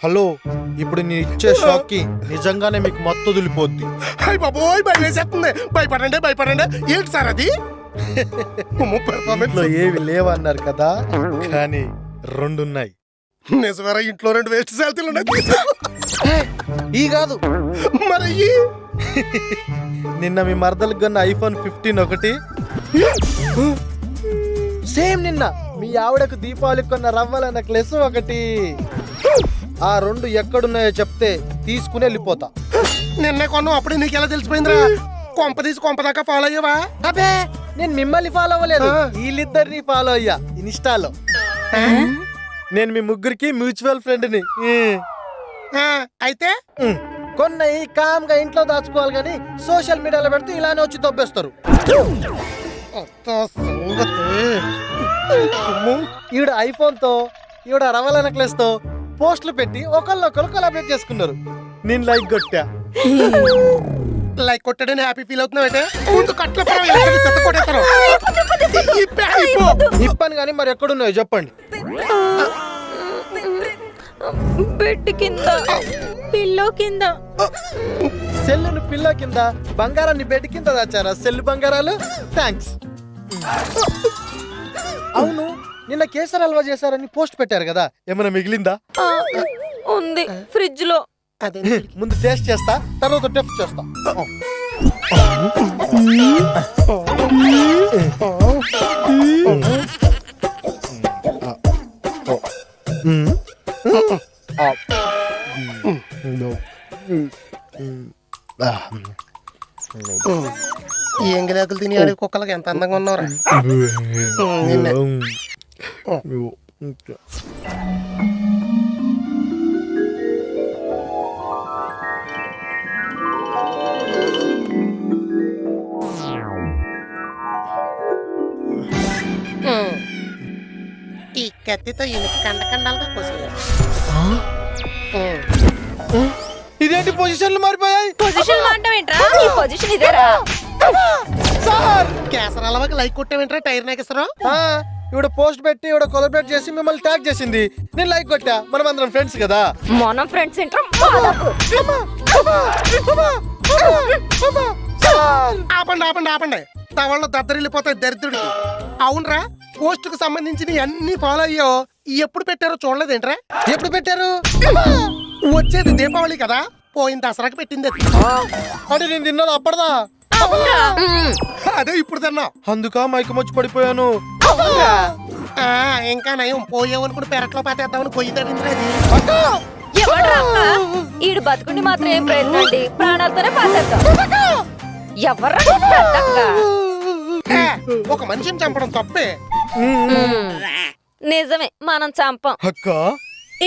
Hello, ఇప్పుడు నేను ఇచ్చే షాక్ కి నిజంగానే మీకు మత్తు వదిలిపోద్ది. అయ్య బాబోయ్, భయం వేసేస్తుంది. భయపడండి. ఏంటి సార్ అది? ఇంట్లో ఏవి లేవన్నారు కదా, కానీ రెండున్నాయి. నిజమేరా, ఇంట్లో 2 వేస్ట్ శాలరీలు ఉన్నాయి. ఈ కాదు మరి నిన్న మీ మరదలకు కొన్న ఐఫోన్ 15 ఒకటి, సేమ్ నిన్న మీ ఆవిడకు దీపావళికి కొన్న రవ్వల నెక్లెస్ ఒకటి. ఆ 2 ఎక్కడున్నాయో చెప్తే తీసుకుని వెళ్ళిపోతా. నిన్నే కొన్నావు, అప్పుడే నీకు ఎలా తెలిసిపోయిందిరా? కొంపదాకా ఫాలో అయ్యావా? అబ్బే, నేను మిమ్మల్ని ఫాలో అవ్వలేదు, వీళ్ళిద్దరిని ఫాలో అయ్యా ఇన్స్టాలో. నేను మీ ముగ్గురికి మ్యూచువల్ ఫ్రెండ్ని. అయితే కొన్నయి కామ్ గా ఇంట్లో దాచుకోవాలి, కానీ సోషల్ మీడియాలో పెడితే ఇలానే వచ్చి దొబ్బేస్తారు. ఈవిడ ఐఫోన్ తో, ఈవిడ రవల నెక్లెస్ తో పోస్టులు పెట్టి ఒకళ్ళొకరు కొలాబరేట్ చేసుకున్నారు. నేను లైక్ కొట్టా. లైక్ కొట్టాడని హ్యాపీ ఫీల్ అవుతున్నావు. ముందు కట్ల ఇప్పని కానీ మరి ఎక్కడున్నాయో చెప్పండి. బెడ్ కింద, పిల్లో కింద. సెల్లును పిల్లో కింద, బంగారాన్ని బెడ్ కింద దాచారా? సెల్లు బంగారాలు. థ్యాంక్స్. అవును, నిన్న కేసర్ హల్వా చేశారని పోస్ట్ పెట్టారు కదా, ఏమైనా మిగిలిందా? ఉంది ఫ్రిడ్జ్ లో. ముందు టేస్ట్ చేస్తా, తర్వాత టెస్ట్ చేస్తా. ఈ ఎంగిలాకులు తిని ఆడే కుక్కలకి ఎంత అందంగా ఉన్నారా? ఈ కత్తితో ఈయన కండకండాలుగా కోసేయాలి. ఇదేంటి పొజిషన్లు మారిపోయాయి? పొజిషన్ మారడం ఏంట్రా? ఈ పొజిషన్ ఇదేరా? సార్, కేసర హల్వాకి లైక్ కొట్టావేంట్రా? టైర్ నాకేసరా? ఇవిడ పోస్ట్ పెట్టి ఇవిడ కొలాబరేట్ చేసి మిమ్మల్ని ట్యాగ్ చేసింది, నేను లైక్ కొట్టా. మనం అందరం ఫ్రెండ్స్ కదా. మనం ఫ్రెండ్స్ ఏంట్రా? ఆపండి. తవళ్ళు దద్దరిల్లిపోతాయి దరిద్రుడికి. అవునరా, పోస్ట్ కు సంబంధించిన అన్ని ఫాలో అయ్యో. ఎప్పుడు పెట్టారో చూడలేదేంట్రా? ఎప్పుడు పెట్టారు? వచ్చేది దీపావళి కదా, పోయిన దసరాకి పెట్టింది అది. అంటే నేను తిన్నాను అప్పటిదా? అదే ఇప్పుడు తిన్నా. అందుక మైకమొచ్చి పడిపోయాను. ఇంకా నయం, పోయేవనుకుని పెరట్లో పాతేద్దామని పొయ్యి తగ్గింది. ఈడు బతుకుండి మాత్రం ఏం ప్రయత్నం అండి, ప్రాణాలతోనే పాతేద్దాం. ఎవర్రా? ఒక మనిషిని చంపడం తప్పే. నిజమే, మనం చంపం. అక్క,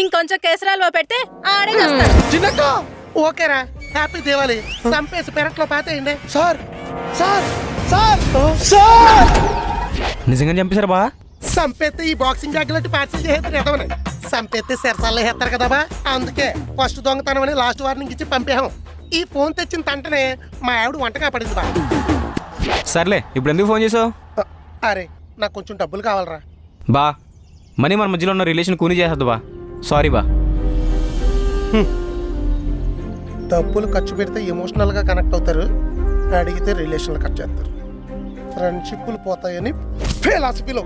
ఇంకొంచెం కేసరాలు పెడితే ఆడే చేస్తాడు. చిన్నక్క. ఓకేరా, హ్యాపీ దివాళీ. చంపేసి పెరట్లో పాతేయండి. సార్ సార్ సార్ సార్, నిజంగా చంపేశారు బా? సంపేస్తే ఈ బాక్సింగ్ బ్యాగ్ లాంటి పార్సల్ చేస్తారు ఎదవని. సంపేస్తే సెరసాల్లో వేస్తారు కదా బా, అందుకే ఫస్ట్ దొంగతనం అని లాస్ట్ వార్నింగ్ ఇచ్చి పంపేహం. ఈ ఫోన్ తెచ్చిన తంటనే మా ఆవిడ వంటగా పడింది బా. సర్లే, ఇప్పుడు ఎందుకు ఫోన్ చేసావు? అరే, నాకు కొంచెం డబ్బులు కావాలరా. బా, మనీ మన మధ్యలో ఉన్న రిలేషన్ కూని చేసేద్దు బా. సారీ బా. డబ్బులు ఖర్చు పెడితే ఎమోషనల్గా కనెక్ట్ అవుతారు, అడిగితే రిలేషన్లు కట్ చేస్తారు. ఫ్రెండ్షిప్లు పోతాయని ఫిలాసఫీలో.